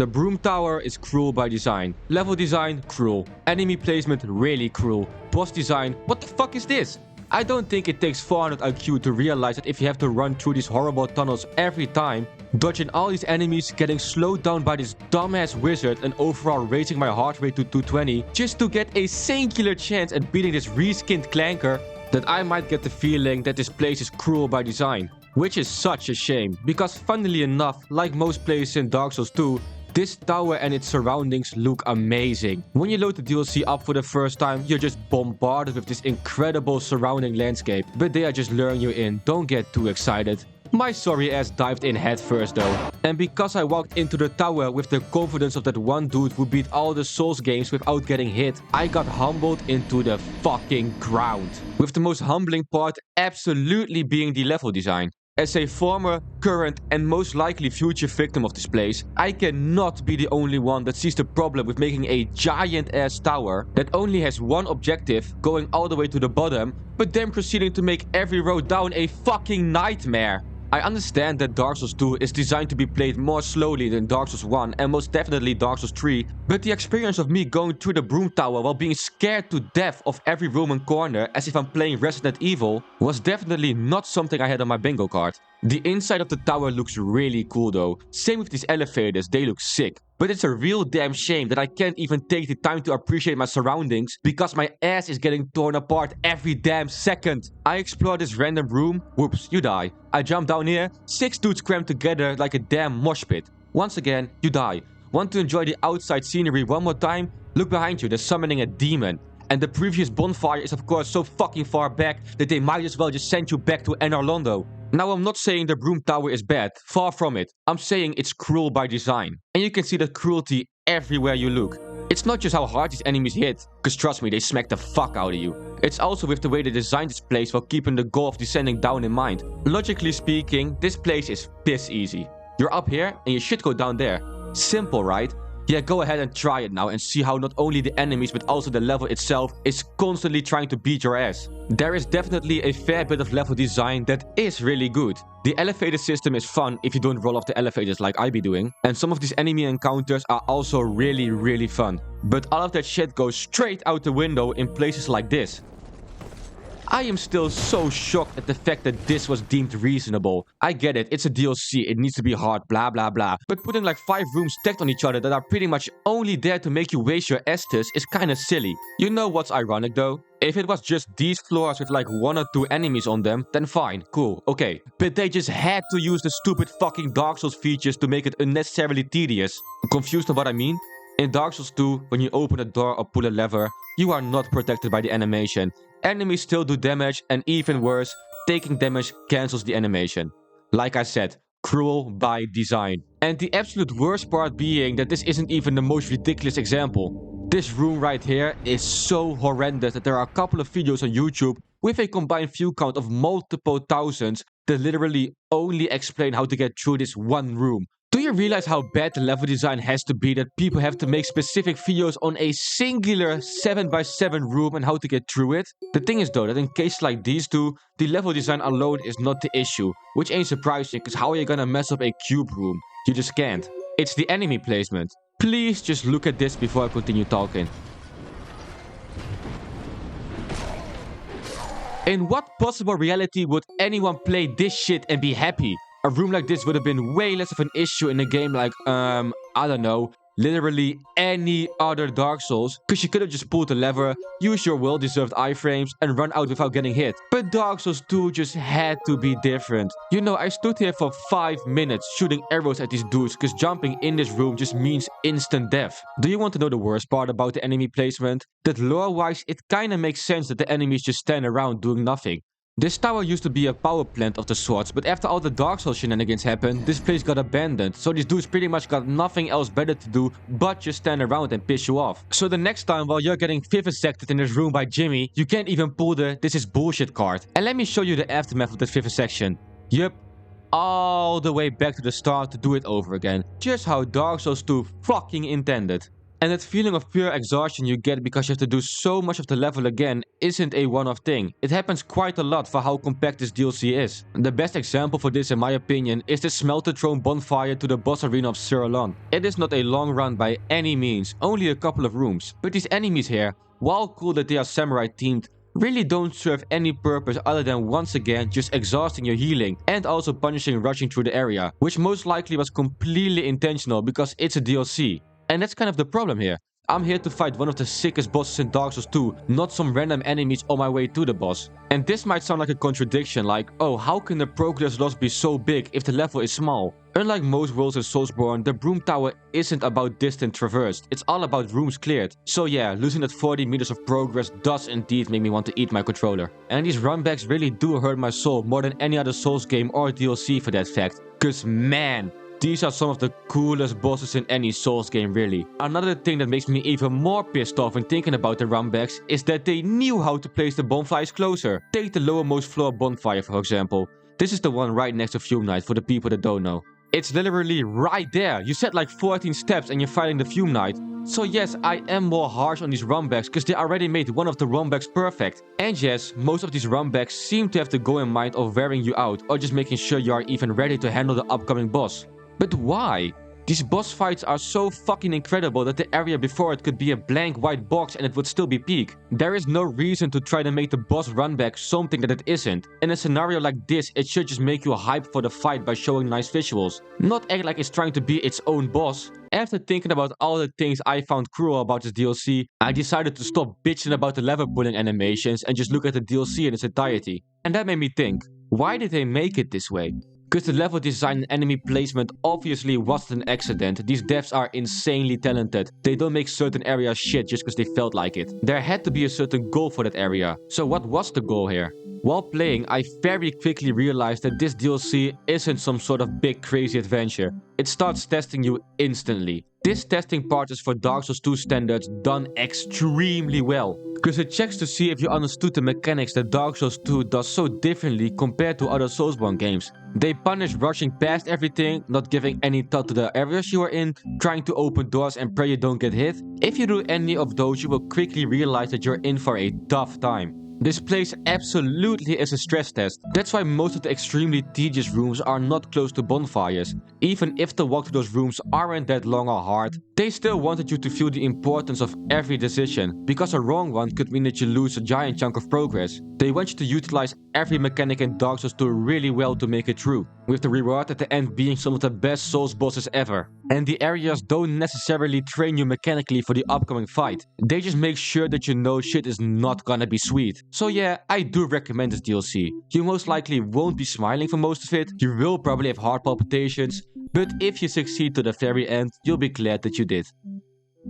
The BRUME tower is cruel by design. Level design, cruel. Enemy placement, really cruel. Boss design, what the fuck is this? I don't think it takes 400 IQ to realize that if you have to run through these horrible tunnels every time, dodging all these enemies, getting slowed down by this dumbass wizard, and overall raising my heart rate to 220 just to get a singular chance at beating this reskinned clanker, that I might get the feeling that this place is cruel by design. Which is such a shame, because funnily enough, like most places in Dark Souls 2, this tower and its surroundings look amazing. When you load the DLC up for the first time, you're just bombarded with this incredible surrounding landscape. But they are just luring you in, don't get too excited. My sorry ass dived in head first though. And because I walked into the tower with the confidence of that one dude who beat all the Souls games without getting hit, I got humbled into the fucking ground. With the most humbling part absolutely being the level design. As a former, current, and most likely future victim of this place, I cannot be the only one that sees the problem with making a giant-ass tower that only has one objective, going all the way to the bottom, but then proceeding to make every road down a fucking nightmare. I understand that Dark Souls 2 is designed to be played more slowly than Dark Souls 1 and most definitely Dark Souls 3, but the experience of me going through the BRUME tower while being scared to death of every room and corner as if I'm playing Resident Evil was definitely not something I had on my bingo card. The inside of the tower looks really cool though, same with these elevators, they look sick. But it's a real damn shame that I can't even take the time to appreciate my surroundings because my ass is getting torn apart every damn second. I explore this random room, whoops, you die. I jump down here, 6 dudes crammed together like a damn mosh pit. Once again, you die. Want to enjoy the outside scenery one more time? Look behind you, they're summoning a demon. And the previous bonfire is of course so fucking far back that they might as well just send you back to Anor Londo. Now I'm not saying the BRUME tower is bad, far from it. I'm saying it's cruel by design. And you can see that cruelty everywhere you look. It's not just how hard these enemies hit, cause trust me, they smack the fuck out of you. It's also with the way they designed this place while keeping the goal of descending down in mind. Logically speaking, this place is piss easy. You're up here and you should go down there. Simple, right? Yeah, go ahead and try it now and see how not only the enemies but also the level itself is constantly trying to beat your ass. There is definitely a fair bit of level design that is really good. The elevator system is fun if you don't roll off the elevators like I be doing. And some of these enemy encounters are also really fun. But all of that shit goes straight out the window in places like this. I am still so shocked at the fact that this was deemed reasonable. I get it, it's a DLC, it needs to be hard, blah blah blah. But putting like 5 rooms stacked on each other that are pretty much only there to make you waste your Estus is kinda silly. You know what's ironic though? If it was just these floors with like 1 or 2 enemies on them, then fine, cool, okay. But they just had to use the stupid fucking Dark Souls features to make it unnecessarily tedious. Confused on what I mean? In Dark Souls 2, when you open a door or pull a lever, you are not protected by the animation. Enemies still do damage, and even worse, taking damage cancels the animation. Like I said, cruel by design. And the absolute worst part being that this isn't even the most ridiculous example. This room right here is so horrendous that there are a couple of videos on YouTube with a combined view count of multiple thousands that literally only explain how to get through this one room. Do you realize how bad the level design has to be that people have to make specific videos on a singular 7x7 room and how to get through it? The thing is though that in cases like these two, the level design alone is not the issue, which ain't surprising because how are you gonna mess up a cube room? You just can't. It's the enemy placement. Please just look at this before I continue talking. In what possible reality would anyone play this shit and be happy? A room like this would have been way less of an issue in a game like, I don't know, literally any other Dark Souls, because you could have just pulled the lever, used your well-deserved iframes, and run out without getting hit. But Dark Souls 2 just had to be different. You know, I stood here for 5 minutes shooting arrows at these dudes, because jumping in this room just means instant death. Do you want to know the worst part about the enemy placement? That lore-wise, it kinda makes sense that the enemies just stand around doing nothing. This tower used to be a power plant of the sorts, but after all the Dark Souls shenanigans happened, this place got abandoned, so these dudes pretty much got nothing else better to do but just stand around and piss you off. So the next time while you're getting vivisected in this room by Jimmy, you can't even pull the "this is bullshit" card. And let me show you the aftermath of this vivisection. Yup, all the way back to the start to do it over again. Just how Dark Souls 2 fucking intended. And that feeling of pure exhaustion you get because you have to do so much of the level again isn't a one-off thing. It happens quite a lot for how compact this DLC is. The best example for this in my opinion is the smelter thrown bonfire to the boss arena of Suralon. It is not a long run by any means, only a couple of rooms. But these enemies here, while cool that they are samurai themed, really don't serve any purpose other than once again just exhausting your healing and also punishing rushing through the area, which most likely was completely intentional because it's a DLC. And that's kind of the problem here. I'm here to fight one of the sickest bosses in Dark Souls 2, not some random enemies on my way to the boss. And this might sound like a contradiction, like, oh, how can the progress loss be so big if the level is small? Unlike most worlds in Soulsborne, the BRUME tower isn't about distance traversed, it's all about rooms cleared. So yeah, losing that 40 meters of progress does indeed make me want to eat my controller. And these runbacks really do hurt my soul more than any other Souls game or DLC for that fact. Cause man, these are some of the coolest bosses in any Souls game really. Another thing that makes me even more pissed off when thinking about the runbacks is that they knew how to place the bonfires closer. Take the lowermost floor bonfire for example. This is the one right next to Fume Knight for the people that don't know. It's literally right there. You said like 14 steps and you're fighting the Fume Knight. So yes, I am more harsh on these runbacks because they already made one of the runbacks perfect. And yes, most of these runbacks seem to have the goal in mind of wearing you out or just making sure you are even ready to handle the upcoming boss. But why? These boss fights are so fucking incredible that the area before it could be a blank white box and it would still be peak. There is no reason to try to make the boss runback something that it isn't. In a scenario like this, it should just make you hype for the fight by showing nice visuals. Not act like it's trying to be its own boss. After thinking about all the things I found cruel about this DLC, I decided to stop bitching about the lever pulling animations and just look at the DLC in its entirety. And that made me think, why did they make it this way? Because the level design and enemy placement obviously wasn't an accident. These devs are insanely talented. They don't make certain areas shit just because they felt like it. There had to be a certain goal for that area. So what was the goal here? While playing, I very quickly realized that this DLC isn't some sort of big crazy adventure. It starts testing you instantly. This testing part is for Dark Souls 2 standards done extremely well. Because it checks to see if you understood the mechanics that Dark Souls 2 does so differently compared to other Soulsborne games. They punish rushing past everything, not giving any thought to the areas you are in, trying to open doors and pray you don't get hit. If you do any of those, you will quickly realize that you're in for a tough time. This place absolutely is a stress test. That's why most of the extremely tedious rooms are not close to bonfires. Even if the walk to those rooms aren't that long or hard, they still wanted you to feel the importance of every decision, because a wrong one could mean that you lose a giant chunk of progress. They want you to utilize every mechanic in Dark Souls 2 really well to make it true, with the reward at the end being some of the best Souls bosses ever. And the areas don't necessarily train you mechanically for the upcoming fight. They just make sure that you know shit is not gonna be sweet. So yeah, I do recommend this DLC. You most likely won't be smiling for most of it, you will probably have heart palpitations, but if you succeed to the very end, you'll be glad that you did.